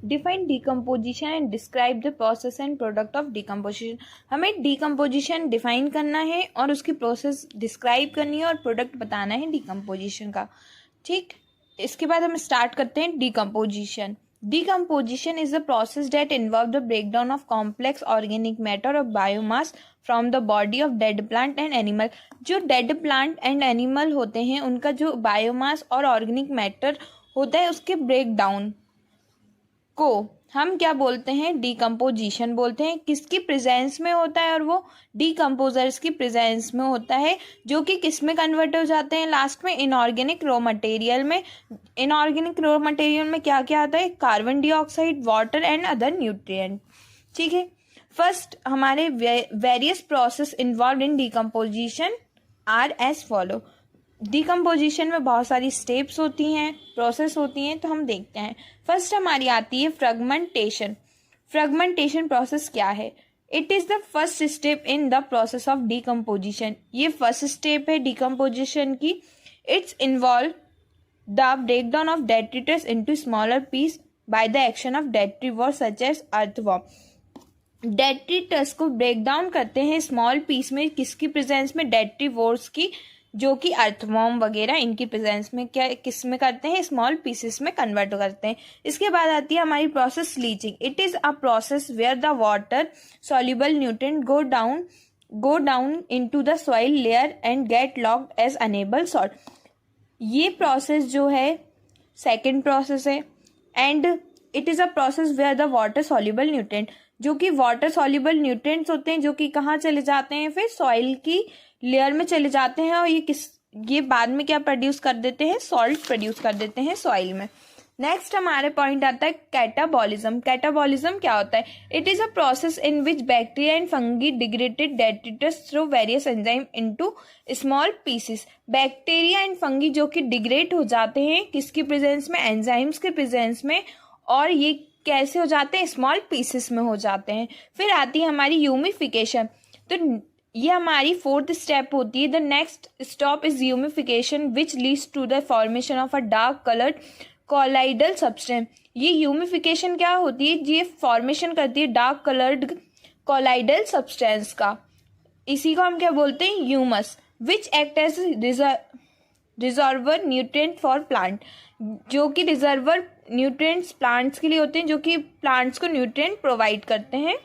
Define decomposition and describe the process and product of decomposition. हमें decomposition define करना है और उसकी प्रोसेस डिस्क्राइब करनी है और प्रोडक्ट बताना है डिकम्पोजिशन का। ठीक, इसके बाद हम स्टार्ट करते हैं decomposition. Decomposition is the process that involves the breakdown of complex organic matter or biomass from the body of dead plant and animal। जो dead plant and animal होते हैं उनका जो biomass और organic matter होता है उसके breakdown को हम क्या बोलते हैं? डिकम्पोजिशन बोलते हैं। किसकी प्रेजेंस में होता है? और वो डिकम्पोजर्स की प्रेजेंस में होता है, जो कि किस में कन्वर्ट हो जाते हैं लास्ट में? इनऑर्गेनिक रॉ मटेरियल में। इनऑर्गेनिक रॉ मटेरियल में क्या क्या आता है? Carbon dioxide, water and other nutrient. ठीक है, फर्स्ट हमारे various process involve in decomposition are as follow. Decomposition में बहुत सारी स्टेप्स होती हैं, प्रोसेस होती हैं, तो हम देखते हैं। फर्स्ट हमारी आती है फ्रेगमेंटेशन। फ्रेगमेंटेशन प्रोसेस क्या है? It is the first step in the process of decomposition. ये फर्स्ट स्टेप है डिकम्पोजिशन की। It's involve the breakdown of detritus into smaller piece by the action of detritivores such as earthworm. Detritus को break down करते हैं small piece में, किसकी presence में? डेट्रीवोर्स की, जो कि अर्थवॉर्म वगैरह इनकी प्रेजेंस में क्या किस में करते हैं? स्मॉल पीसेस में कन्वर्ट करते हैं। इसके बाद आती है हमारी process leaching. It is a process where the water soluble nutrient go down into the soil layer and get locked as unable salt. ये प्रोसेस जो है सेकेंड प्रोसेस है। And it is a process where the water soluble nutrient, जो कि water soluble nutrients होते हैं, जो कि कहाँ चले जाते हैं? फिर सॉइल की लेयर में चले जाते हैं और ये बाद में क्या प्रोड्यूस कर देते हैं? सॉल्ट प्रोड्यूस कर देते हैं सॉइल में। नेक्स्ट हमारे पॉइंट आता है कैटाबॉलिज्म। कैटाबॉलिज्म क्या होता है? It is a process in which bacteria and fungi degraded detritus through various enzyme into small pieces. Bacteria and fungi जो कि डिग्रेड हो जाते हैं किसकी प्रेजेंस में? एंजाइम्स के प्रेजेंस में। और ये कैसे हो जाते हैं? स्मॉल पीसेस में हो जाते हैं। फिर आती है हमारी ह्यूमिफिकेशन। तो ये हमारी फोर्थ स्टेप होती है। The next stop is humification which leads to the formation of a dark coloured colloidal substance. ये ह्यूमिफिकेशन क्या होती है? ये फॉर्मेशन करती है डार्क कलर्ड कॉलाइडल सब्सटेंस का। इसी को हम क्या बोलते हैं? Humus. Which act as reservoir nutrient for plant, जो कि रिजर्वर न्यूट्रिएंट्स प्लांट्स के लिए होते हैं, जो कि प्लांट्स को न्यूट्रिएंट प्रोवाइड करते हैं।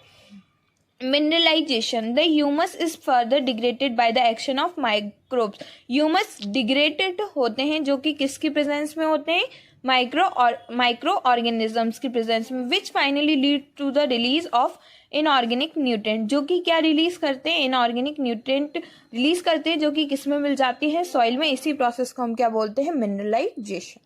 Mineralization. The humus is further degraded by the action of microbes. Humus degraded होते हैं, जो कि किसकी प्रेजेंस में होते हैं? माइक्रो ऑर्गेनिजम्स की प्रेजेंस में। Which finally lead to the release of inorganic nutrient, जो कि क्या रिलीज करते हैं? इनऑर्गेनिक न्यूट्रिएंट रिलीज करते हैं, जो कि किस में मिल जाती है? सॉइल में। इसी प्रोसेस को हम क्या बोलते हैं? मिनरलाइजेशन।